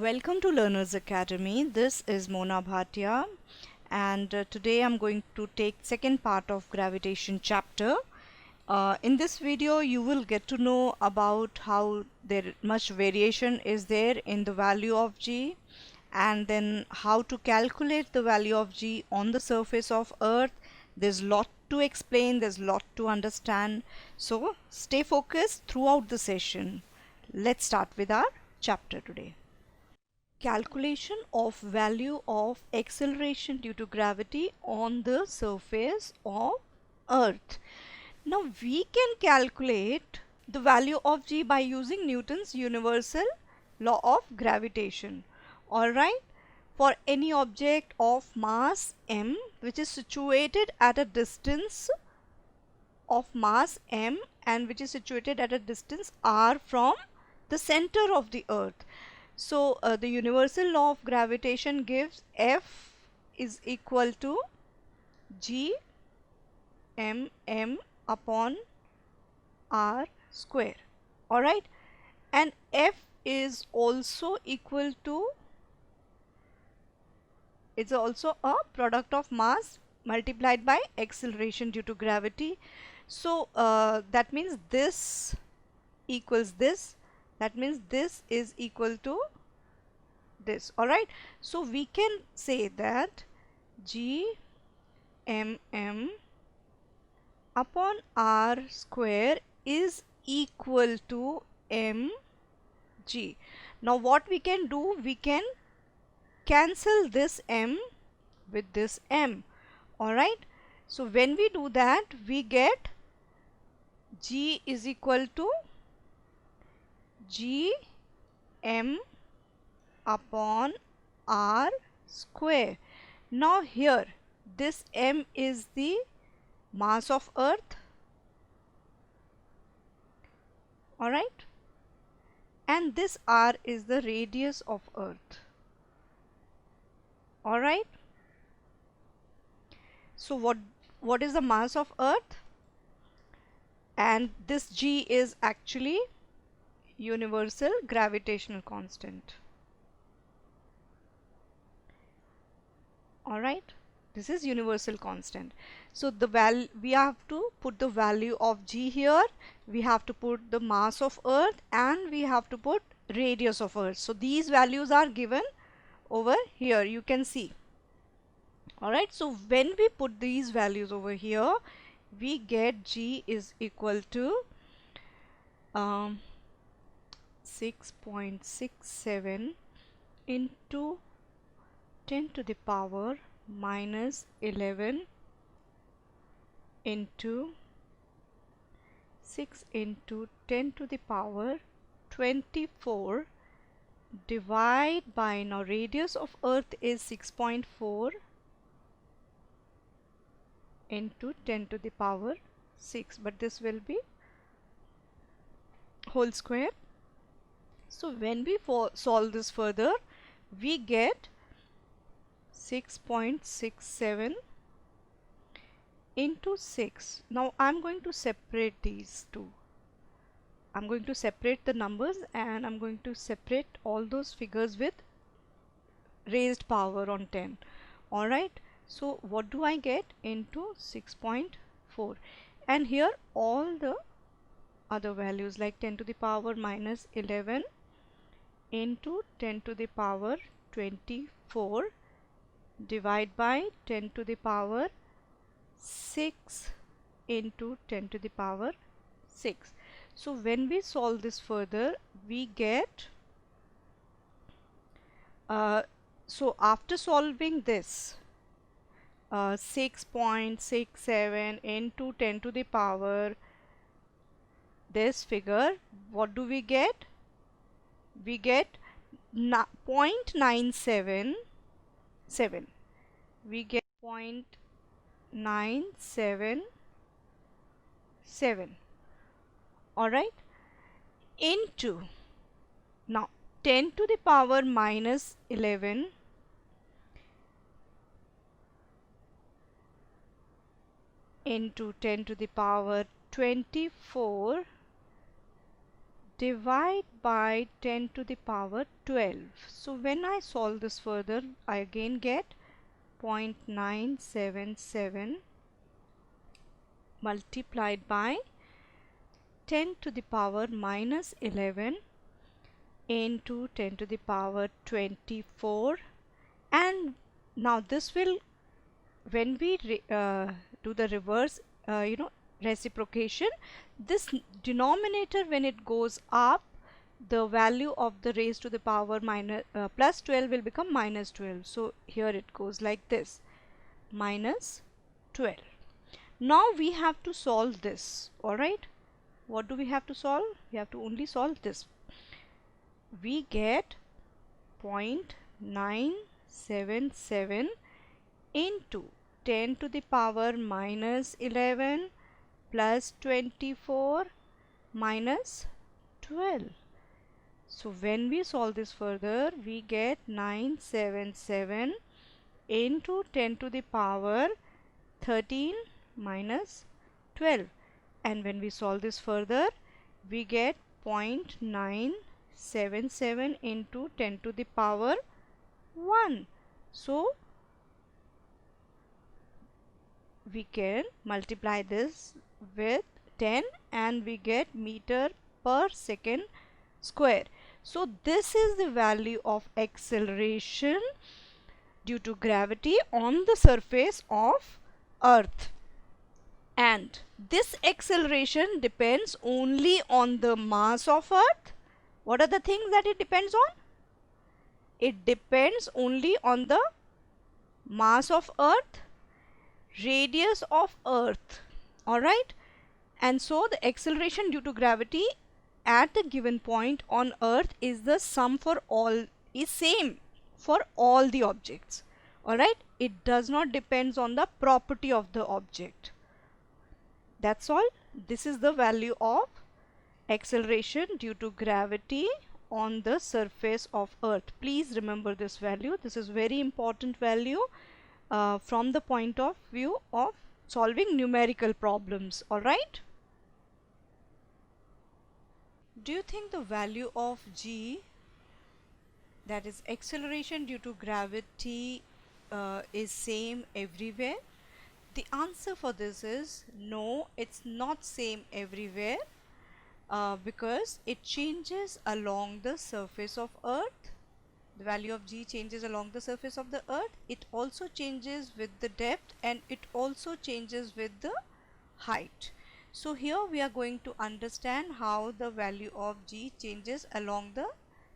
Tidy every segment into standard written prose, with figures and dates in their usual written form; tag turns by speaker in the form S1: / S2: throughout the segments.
S1: Welcome to Learners Academy. This is Mona Bhatia, and today I'm going to take second part of gravitation chapter. In this video you will get to know about how there much variation is there in the value of G, and then how to calculate the value of G on the surface of Earth. There's lot to explain, there's lot to understand, so stay focused throughout the session. Let's start with our chapter today. Calculation of value of acceleration due to gravity on the surface of Earth. Now we can calculate the value of G by using Newton's universal law of gravitation. Alright, for any object of mass m which is situated at a distance of mass m and which is situated at a distance r from the center of the Earth. So the universal law of gravitation gives F is equal to G m upon r square. Alright, and F is also equal to, it's also a product of mass multiplied by acceleration due to gravity. So that means this equals this, that means this is equal to this. Alright, so we can say that G mm upon r square is equal to mg. Now what we can do, we can cancel this m with this m. Alright, so when we do that, we get G is equal to G m upon r square. Now here this m is the mass of Earth, alright, and this r is the radius of Earth. Alright, so what is the mass of Earth? And this G is actually universal gravitational constant. Alright, this is universal constant. So the we have to put the value of G here, we have to put the mass of Earth, and we have to put radius of Earth. So these values are given over here, you can see. Alright, so when we put these values over here, we get G is equal to 6.67 into 10 to the power minus 11 into 6 into 10 to the power 24 divide by, now radius of Earth is 6.4 into 10 to the power 6, but this will be whole square. So when we solve this further, we get 6.67 into 6. Now I'm going to separate these two. I'm going to separate the numbers, and I'm going to separate all those figures with raised power on 10. Alright, so what do I get? Into 6.4, and here all the other values like 10 to the power minus 11 into 10 to the power 24 divide by 10 to the power 6 into 10 to the power 6. So when we solve this further, we get so after solving this 6.67 into 10 to the power this figure, what do we get? We get 0.977. We get 0.977. Alright, into, now 10 to the power minus 11 into 10 to the power 24 divide by 10 to the power 12. So when I solve this further, I again get 0.977 multiplied by 10 to the power minus 11 into 10 to the power 24. And now this will, when we do the reverse reciprocation, this denominator, when it goes up, the value of the raised to the power plus 12 will become minus 12. So here it goes like this, minus 12. Now we have to solve this. Alright, what do we have to solve? We have to only solve this. We get 0.977 into 10 to the power minus 11 plus 24 minus 12. So when we solve this further, we get 977 into 10 to the power 13 minus 12. And when we solve this further, we get 0.977 into 10 to the power 1. So we can multiply this with 10 and we get meter per second square. So this is the value of acceleration due to gravity on the surface of Earth. And this acceleration depends only on the mass of Earth. What are the things that it depends on? It depends only on the mass of Earth, radius of Earth. Alright? And so the acceleration due to gravity at the given point on Earth is the same for all the objects. Alright? It does not depend on the property of the object. That's all. This is the value of acceleration due to gravity on the surface of Earth. Please remember this value. This is very important value from the point of view of solving numerical problems. Alright? Do you think the value of g, that is acceleration due to gravity, is same everywhere? The answer for this is no, it's not same everywhere because it changes along the surface of Earth. The value of g changes along the surface of the Earth. It also changes with the depth and it also changes with the height. So here we are going to understand how the value of g changes along the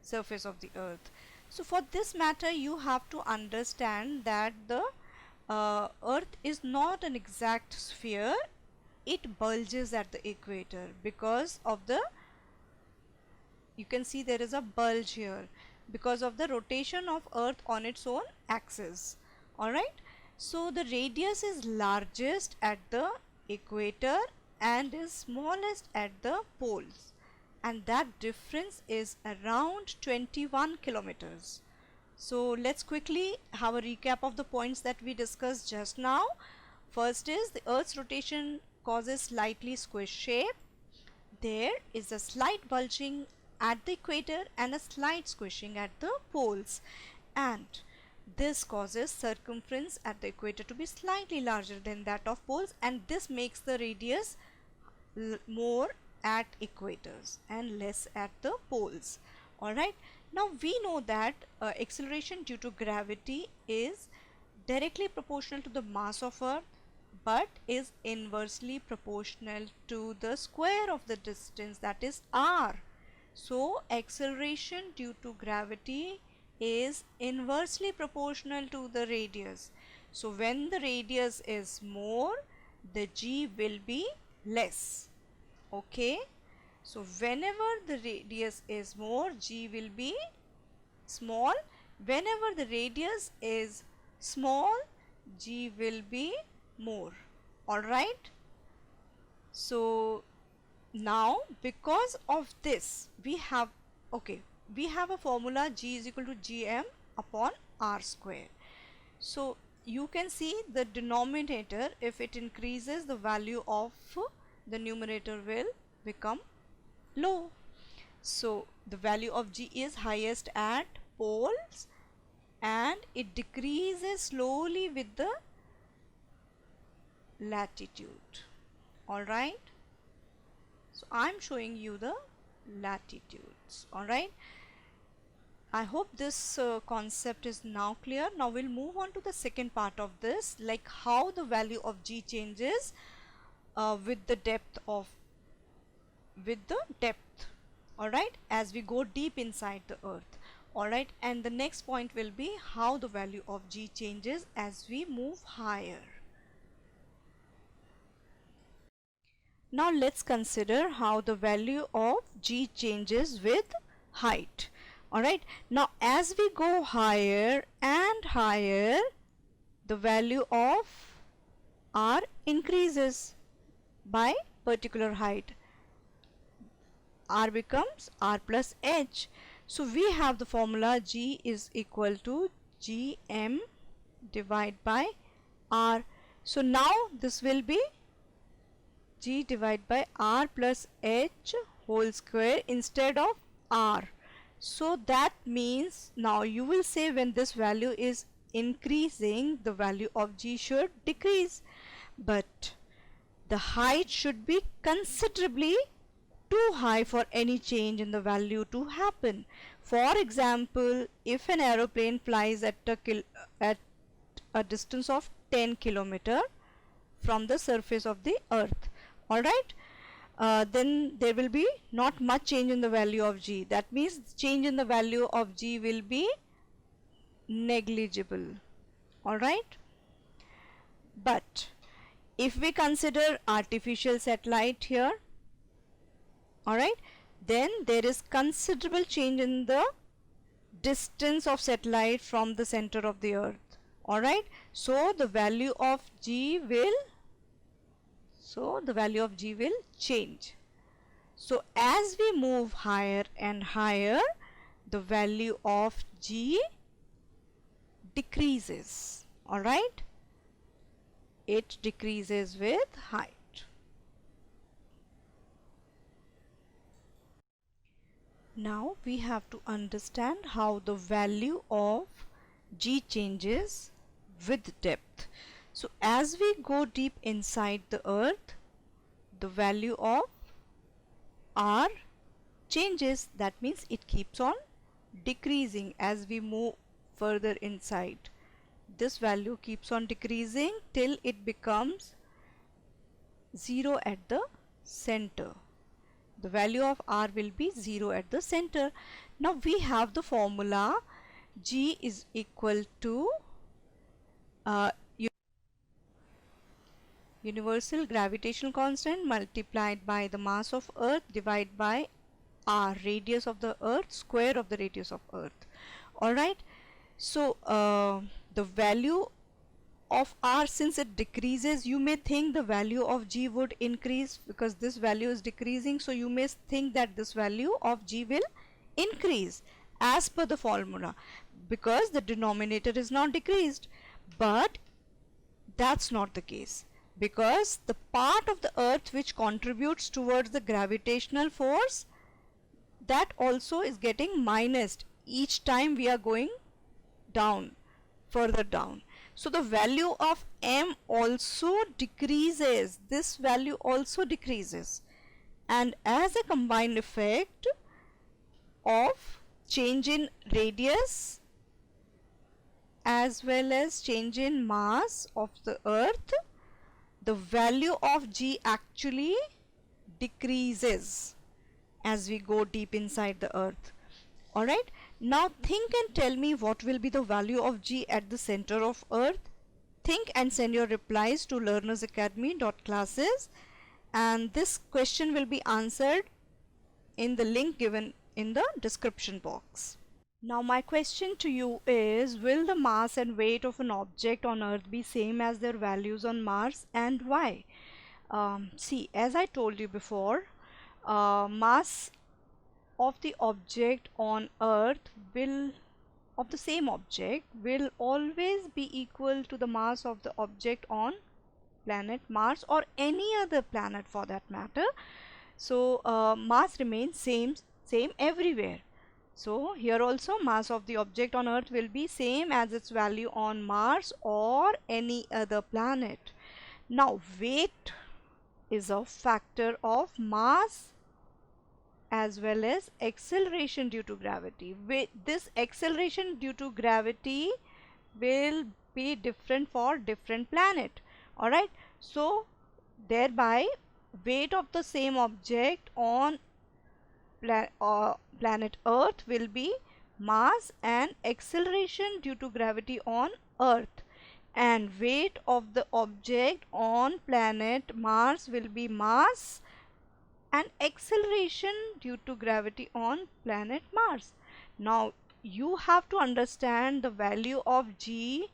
S1: surface of the Earth. So for this matter, you have to understand that the Earth is not an exact sphere. It bulges at the equator because of the, you can see there is a bulge here because of the rotation of Earth on its own axis. Alright, so the radius is largest at the equator and is smallest at the poles, and that difference is around 21 kilometers. So let's quickly have a recap of the points that we discussed just now. First is the Earth's rotation causes slightly squish shape. There is a slight bulging at the equator and a slight squishing at the poles, and this causes circumference at the equator to be slightly larger than that of poles, and this makes the radius more at equators and less at the poles. Alright, now we know that acceleration due to gravity is directly proportional to the mass of Earth but is inversely proportional to the square of the distance, that is r. So acceleration due to gravity is inversely proportional to the radius. So when the radius is more, the g will be less. Okay, so whenever the radius is more, g will be small. Whenever the radius is small, g will be more. Alright, so now because of this we have a formula, g is equal to gm upon r square. So you can see the denominator, if it increases, the value of the numerator will become low. So the value of G is highest at poles and it decreases slowly with the latitude. Alright, so I'm showing you the latitudes. Alright, I hope this concept is now clear. Now we'll move on to the second part of this, like how the value of G changes with the depth. Alright, as we go deep inside the earth. Alright, and the next point will be how the value of G changes as we move higher. Now let's consider how the value of G changes with height. Alright, now as we go higher and higher, the value of R increases by particular height. R becomes R plus H. So we have the formula G is equal to Gm divided by R. So now this will be G divided by R plus H whole square instead of R. So that means now you will say when this value is increasing, the value of G should decrease, but the height should be considerably too high for any change in the value to happen. For example, if an aeroplane flies at a distance of 10 km from the surface of the earth, alright, then there will be not much change in the value of G. That means change in the value of G will be negligible. Alright, but if we consider artificial satellite here, alright, then there is considerable change in the distance of satellite from the center of the earth. Alright, so the value of G will change. So as we move higher and higher, the value of G decreases. Alright, it decreases with height. Now we have to understand how the value of G changes with depth. So as we go deep inside the earth, the value of R changes. That means it keeps on decreasing as we move further inside. This value keeps on decreasing till it becomes 0 at the center. The value of R will be 0 at the center. Now we have the formula G is equal to universal gravitational constant multiplied by the mass of earth divided by R, radius of the earth, square of the radius of earth. Alright, so the value of R, since it decreases, you may think the value of G would increase because this value is decreasing, so you may think that this value of G will increase as per the formula because the denominator is not decreased. But that's not the case, because the part of the earth which contributes towards the gravitational force, that also is getting minused each time we are going down, further down. So the value of M also decreases. This value also decreases, and as a combined effect of change in radius as well as change in mass of the earth, the value of G actually decreases as we go deep inside the earth. Alright, now think and tell me what will be the value of G at the center of earth. Think and send your replies to learnersacademy.classes, and this question will be answered in the link given in the description box. Now my question to you is, will the mass and weight of an object on earth be same as their values on Mars, and why? See, as I told you before, mass of the object on earth of the same object will always be equal to the mass of the object on planet Mars or any other planet for that matter. So mass remains same everywhere. So here also mass of the object on Earth will be same as its value on Mars or any other planet. Now weight is a factor of mass as well as acceleration due to gravity. This acceleration due to gravity will be different for different planet. Alright, so thereby weight of the same object on planet Earth will be mass and acceleration due to gravity on Earth, and weight of the object on planet Mars will be mass and acceleration due to gravity on planet Mars. Now you have to understand the value of G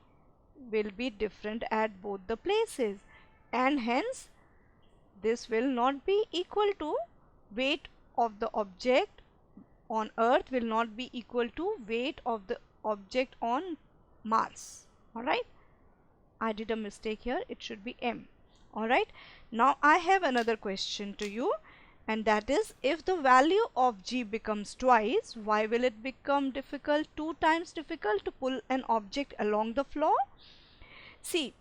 S1: will be different at both the places, and hence this will not be equal to weight of the object on Earth will not be equal to weight of the object on Mars. Alright, I did a mistake here, it should be M. Alright, now I have another question to you, and that is, if the value of G becomes twice, why will it become difficult, 2 times difficult to pull an object along the floor? See,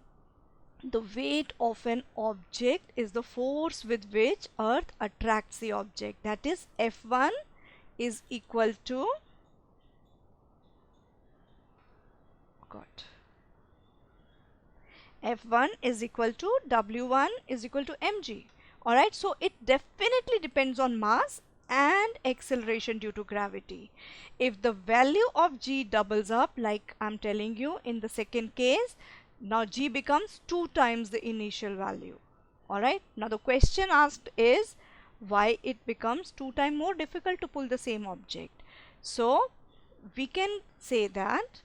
S1: the weight of an object is the force with which Earth attracts the object. That is, F1 is equal to F1 is equal to W1 is equal to mg. Alright, so it definitely depends on mass and acceleration due to gravity. If the value of G doubles up, like I'm telling you in the second case, now G becomes 2 times the initial value. Alright, now the question asked is why it becomes 2 times more difficult to pull the same object. So we can say that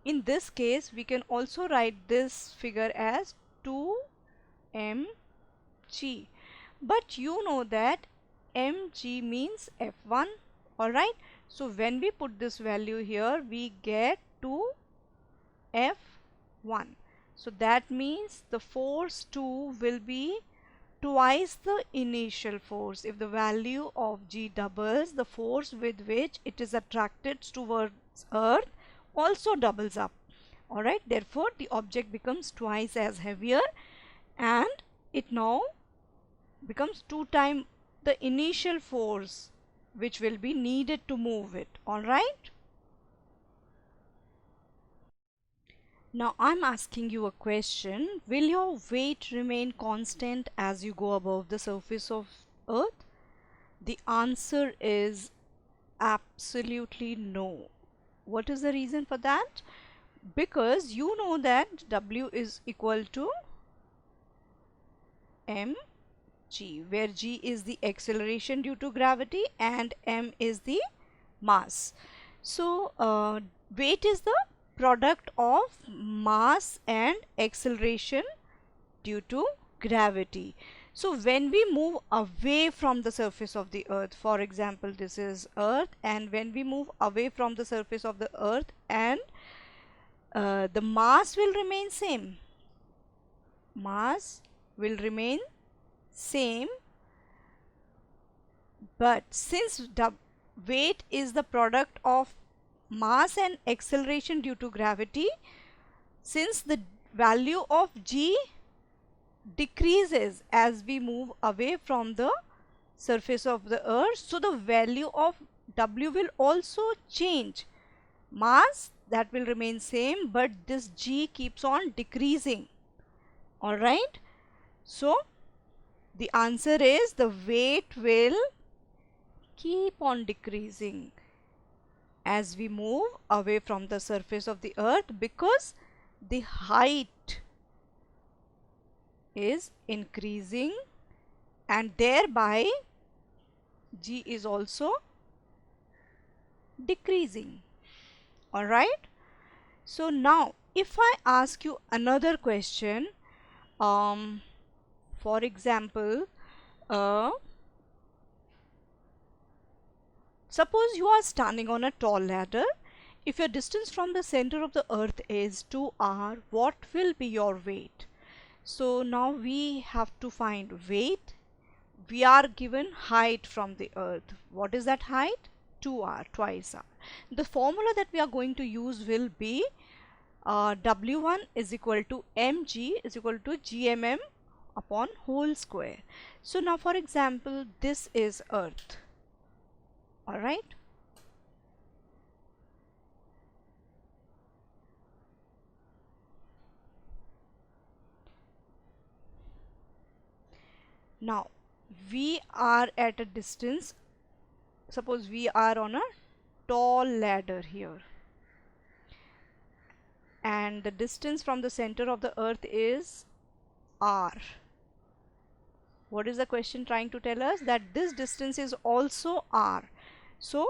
S1: in this case we can also write this figure as 2mg, but you know that mg means F1. Alright, so when we put this value here we get 2F1. So that means the force 2 will be twice the initial force. If the value of G doubles, the force with which it is attracted towards Earth also doubles up. Alright, therefore the object becomes twice as heavier and it now becomes 2 times the initial force which will be needed to move it. Alright. Now I'm asking you a question. Will your weight remain constant as you go above the surface of Earth? The answer is absolutely no. What is the reason for that? Because you know that W is equal to mg, where g is the acceleration due to gravity and m is the mass. So weight is the product of mass and acceleration due to gravity. So when we move away from the surface of the Earth, for example this is Earth, and when we move away from the surface of the Earth, and the mass will remain same, but since weight is the product of mass and acceleration due to gravity, since the value of G decreases as we move away from the surface of the Earth, so the value of W will also change. Mass, that will remain same, but this G keeps on decreasing. Alright, so the answer is the weight will keep on decreasing as we move away from the surface of the Earth, because the height is increasing and thereby G is also decreasing. Alright, so now if I ask you another question, for example, suppose you are standing on a tall ladder. If your distance from the center of the Earth is 2r, what will be your weight? So now we have to find weight, we are given height from the earth. What is that height? 2r, twice r. The formula that we are going to use will be W1 is equal to mg is equal to gmm upon whole square. So now for example, this is earth. Alright. Now we are at a distance, suppose we are on a tall ladder here, and the distance from the center of the earth is r. What is the question trying to tell us? That this distance is also r. So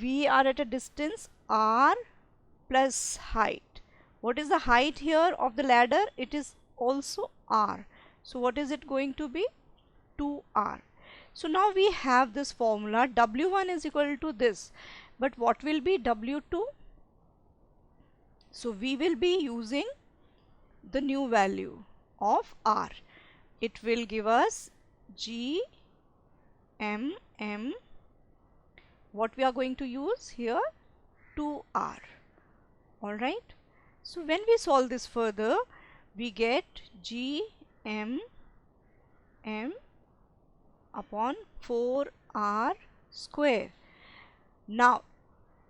S1: we are at a distance r plus height. What is the height here of the ladder? It is also r. So what is it going to be? 2r. So now we have this formula, W1 is equal to this, but what will be W2? So we will be using the new value of r. It will give us gmm. What we are going to use here? 2r. Alright. So when we solve this further, we get gmm upon 4r square. Now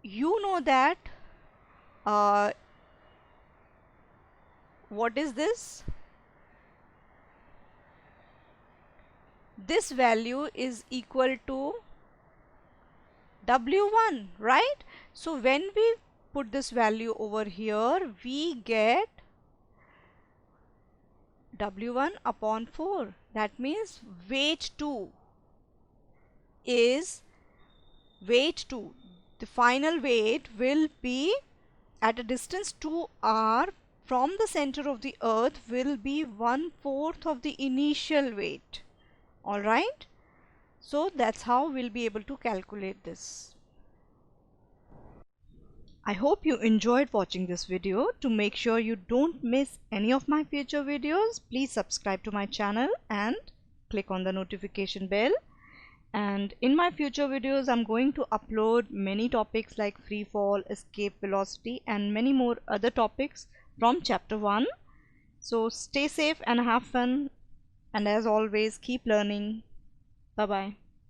S1: you know that what is this? This value is equal to W1, right? So when we put this value over here, we get W1 upon 4. That means weight 2 is weight 2. The final weight will be at a distance 2r from the center of the earth will be 1/4 of the initial weight. Alright. So that's how we'll be able to calculate this. I hope you enjoyed watching this video. To make sure you don't miss any of my future videos, please subscribe to my channel and click on the notification bell. And in my future videos, I'm going to upload many topics like free fall, escape velocity, and many more other topics from chapter 1. So stay safe and have fun. And as always, keep learning. Bye bye.